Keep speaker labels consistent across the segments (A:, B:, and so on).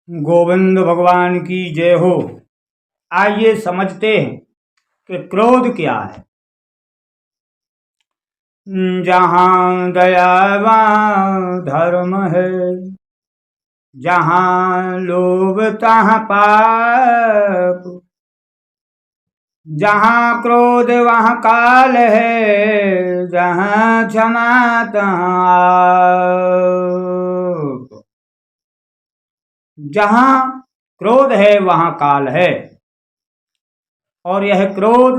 A: गोविंद भगवान की जय हो। आइए समझते हैं कि क्रोध क्या है। जहाँ दयावान धर्म है, जहाँ लोभ तहाँ पाप, जहाँ क्रोध वहाँ काल है, जहाँ क्षमा तहाँ आप। जहाँ क्रोध है वहाँ काल है, और यह क्रोध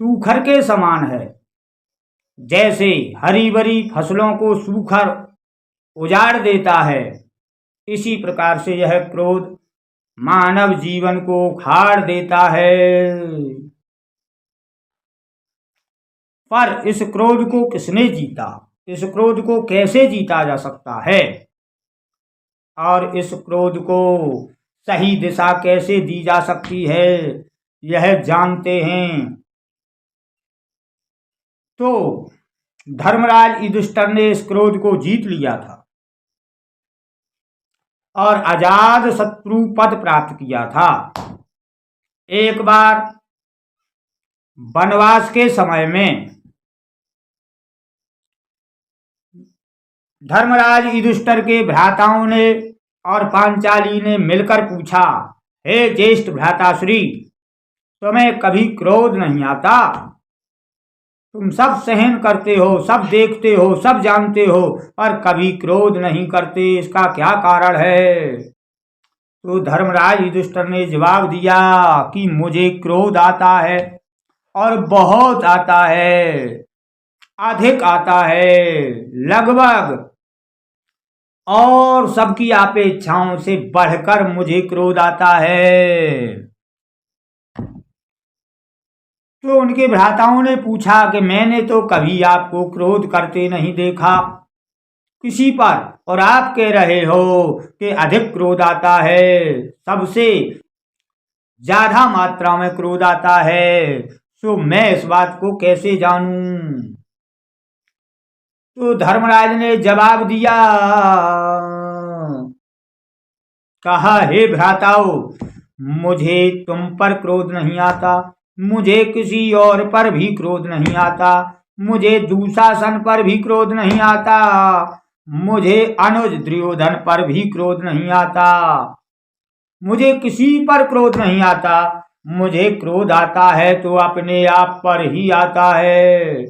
A: सूखर के समान है। जैसे हरी भरी फसलों को सूखर उजाड़ देता है, इसी प्रकार से यह क्रोध मानव जीवन को उखाड़ देता है। पर इस क्रोध को किसने जीता, इस क्रोध को कैसे जीता जा सकता है, और इस क्रोध को सही दिशा कैसे दी जा सकती है, यह जानते हैं। तो धर्मराज युधिष्ठिर ने इस क्रोध को जीत लिया था और आजाद शत्रु पद प्राप्त किया था। एक बार वनवास के समय में धर्मराज युधिष्ठिर के भ्राताओं ने और पांचाली ने मिलकर पूछा, हे ज्येष्ठ भ्राताश्री, तुम्हें कभी क्रोध नहीं आता? तुम सब सहन करते हो, सब देखते हो, सब जानते हो, पर कभी क्रोध नहीं करते, इसका क्या कारण है? तो धर्मराज युधिष्ठिर ने जवाब दिया कि मुझे क्रोध आता है, और बहुत आता है, अधिक आता है, लगभग और सबकी अपेक्षाओं से बढ़कर मुझे क्रोध आता है। तो उनके भ्राताओं ने पूछा कि मैंने तो कभी आपको क्रोध करते नहीं देखा किसी पर, और आप कह रहे हो कि अधिक क्रोध आता है, सबसे ज्यादा मात्रा में क्रोध आता है, तो मैं इस बात को कैसे जानूं? तो धर्मराज ने जवाब दिया, कहा, हे भ्राताओं, मुझे तुम पर क्रोध नहीं आता, मुझे किसी और पर भी क्रोध नहीं आता, मुझे दुशासन पर भी क्रोध नहीं आता, मुझे अनुज दुर्योधन पर भी क्रोध नहीं आता, मुझे किसी पर क्रोध नहीं आता। मुझे क्रोध आता है तो अपने आप पर ही आता है,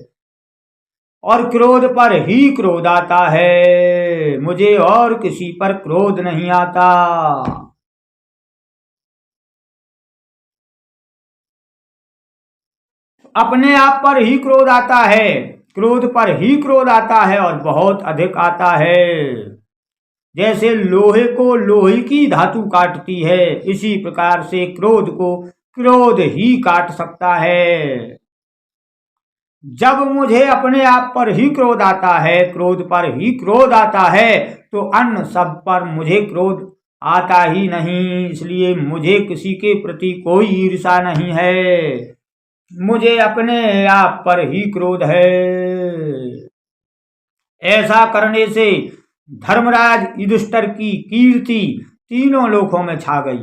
A: और क्रोध पर ही क्रोध आता है, मुझे और किसी पर क्रोध नहीं आता। अपने आप पर ही क्रोध आता है, क्रोध पर ही क्रोध आता है, और बहुत अधिक आता है। जैसे लोहे को लोहे की धातु काटती है, इसी प्रकार से क्रोध को क्रोध ही काट सकता है। जब मुझे अपने आप पर ही क्रोध आता है, क्रोध पर ही क्रोध आता है, तो अन्य सब पर मुझे क्रोध आता ही नहीं। इसलिए मुझे किसी के प्रति कोई ईर्ष्या नहीं है, मुझे अपने आप पर ही क्रोध है। ऐसा करने से धर्मराज युधिष्ठिर की कीर्ति तीनों लोकों में छा गई,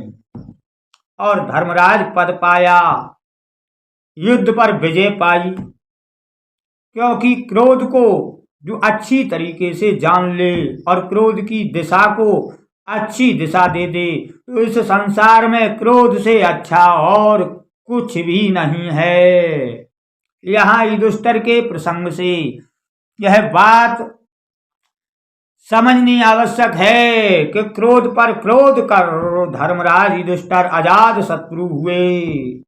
A: और धर्मराज पद पाया, युद्ध पर विजय पाई। क्योंकि क्रोध को जो अच्छी तरीके से जान ले और क्रोध की दिशा को अच्छी दिशा दे दे, तो इस संसार में क्रोध से अच्छा और कुछ भी नहीं है। यहाँ युधिष्ठिर के प्रसंग से यह बात समझनी आवश्यक है कि क्रोध पर क्रोध कर धर्मराज युधिष्ठिर आजाद शत्रु हुए,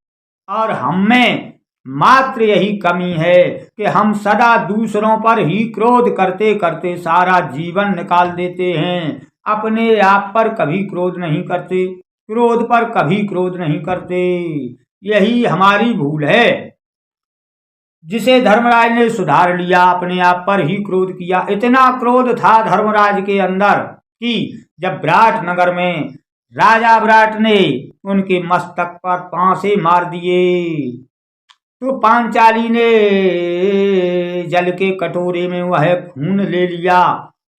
A: और हम में मात्र यही कमी है कि हम सदा दूसरों पर ही क्रोध करते करते सारा जीवन निकाल देते हैं, अपने आप पर कभी क्रोध नहीं करते, क्रोध पर कभी क्रोध नहीं करते। यही हमारी भूल है, जिसे धर्मराज ने सुधार लिया, अपने आप पर ही क्रोध किया। इतना क्रोध था धर्मराज के अंदर कि जब विराट नगर में राजा विराट ने उनके मस्तक पर पांसे मार दिए, तो पांचाली ने जल के कटोरे में वह खून ले लिया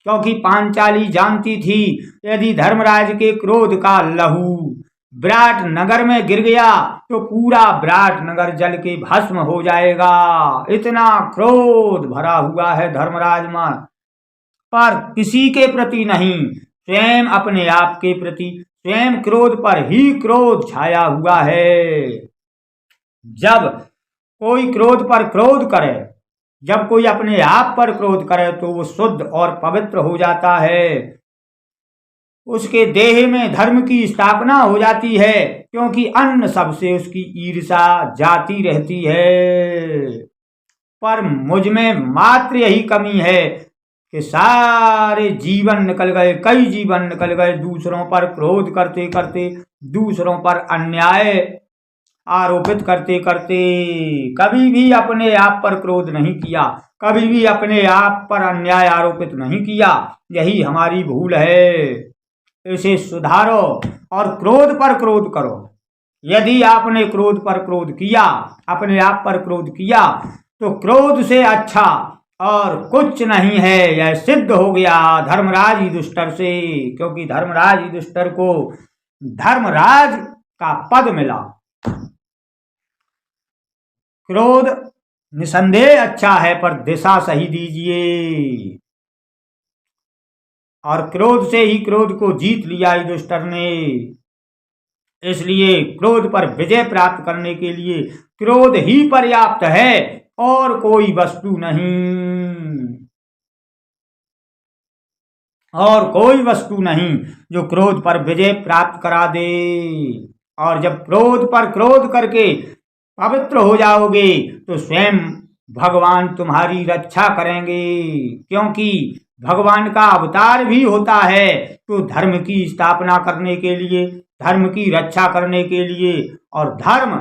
A: क्योंकि पांचाली जानती थी यदि धर्मराज के क्रोध का लहू विराट नगर में गिर गया तो पूरा विराट नगर जल के भस्म हो जाएगा। इतना क्रोध भरा हुआ है धर्मराज में, पर किसी के प्रति नहीं, स्वयं अपने आप के प्रति, स्वयं क्रोध पर ही क्रोध छाया हुआ है। जब कोई क्रोध पर क्रोध करे, जब कोई अपने आप पर क्रोध करे तो वो शुद्ध और पवित्र हो जाता है, उसके देह में धर्म की स्थापना हो जाती है, क्योंकि अन्य सबसे उसकी ईर्षा जाती रहती है। पर मुझ में मात्र यही कमी है कि सारे जीवन निकल गए, कई जीवन निकल गए दूसरों पर क्रोध करते करते, दूसरों पर अन्याय आरोपित करते करते। कभी भी अपने आप पर क्रोध नहीं किया, कभी भी अपने आप पर अन्याय आरोपित नहीं किया। यही हमारी भूल है, इसे सुधारो और क्रोध पर क्रोध करो। यदि आपने क्रोध पर क्रोध किया, अपने आप पर क्रोध किया, तो क्रोध से अच्छा और कुछ नहीं है। यह सिद्ध हो गया धर्मराज युधिष्ठिर से, क्योंकि धर्मराज युधिष्ठिर को धर्मराज का पद मिला। क्रोध निसंदेह अच्छा है, पर दिशा सही दीजिए। और क्रोध से ही क्रोध को जीत लिया युधिष्ठिर ने। इसलिए क्रोध पर विजय प्राप्त करने के लिए क्रोध ही पर्याप्त है और कोई वस्तु नहीं, और कोई वस्तु नहीं जो क्रोध पर विजय प्राप्त करा दे। और जब क्रोध पर क्रोध करके पवित्र हो जाओगे तो स्वयं भगवान तुम्हारी रक्षा करेंगे, क्योंकि भगवान का अवतार भी होता है तो धर्म की स्थापना करने के लिए, धर्म की रक्षा करने के लिए। और धर्म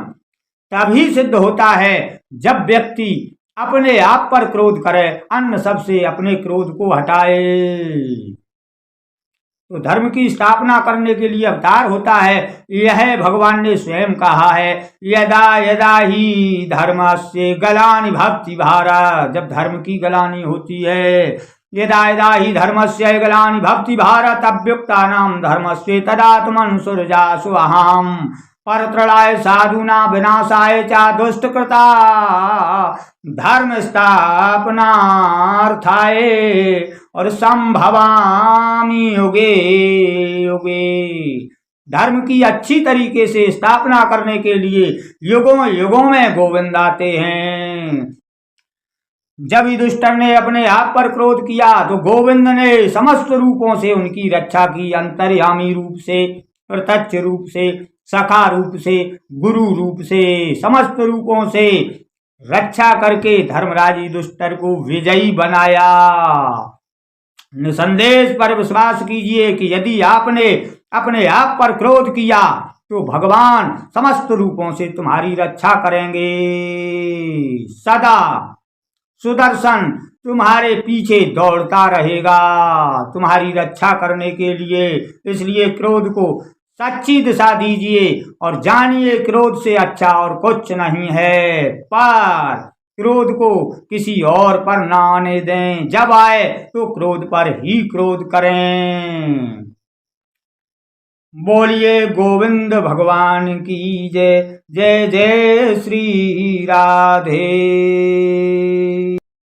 A: तभी सिद्ध होता है जब व्यक्ति अपने आप पर क्रोध करे, अन्य सबसे अपने क्रोध को हटाए। तो धर्म की स्थापना करने के लिए अवतार होता है। यह भगवान ने स्वयं कहा है, यदा यदा ही धर्मस्य ग्लानि भक्ति भारत। जब धर्म की ग्लानि होती है, यदा यदा ही धर्मस्य ग्लानि भक्ति भारत अभ्युक्तानां धर्मस्य तदात्मन् सृजासु अहम् परत्रणाय साधूना विनाशाय च दुष्टकृता धर्म स्थापनार्थाय और संभवामि युगे युगे। धर्म की अच्छी तरीके से स्थापना करने के लिए युगों युगों में गोविंद आते हैं। जब युधिष्ठिर ने अपने आप पर क्रोध किया तो गोविंद ने समस्त रूपों से उनकी रक्षा की, अंतर्यामी रूप से, प्रत्यक्ष रूप से, सखा रूप से, गुरु रूप से, समस्त रूपों से रक्षा करके धर्मराज युधिष्ठिर को विजयी बनाया। निसंदेह पर विश्वास कीजिए कि यदि आपने अपने आप पर क्रोध किया तो भगवान समस्त रूपों से तुम्हारी रक्षा करेंगे। सदा सुदर्शन तुम्हारे पीछे दौड़ता रहेगा तुम्हारी रक्षा करने के लिए। इसलिए क्रोध को सच्ची दिशा दीजिए और जानिए क्रोध से अच्छा और कुछ नहीं है। पर क्रोध को किसी और पर ना आने दें, जब आए तो क्रोध पर ही क्रोध करें। बोलिए गोविंद भगवान की जय। जय जय श्री राधे।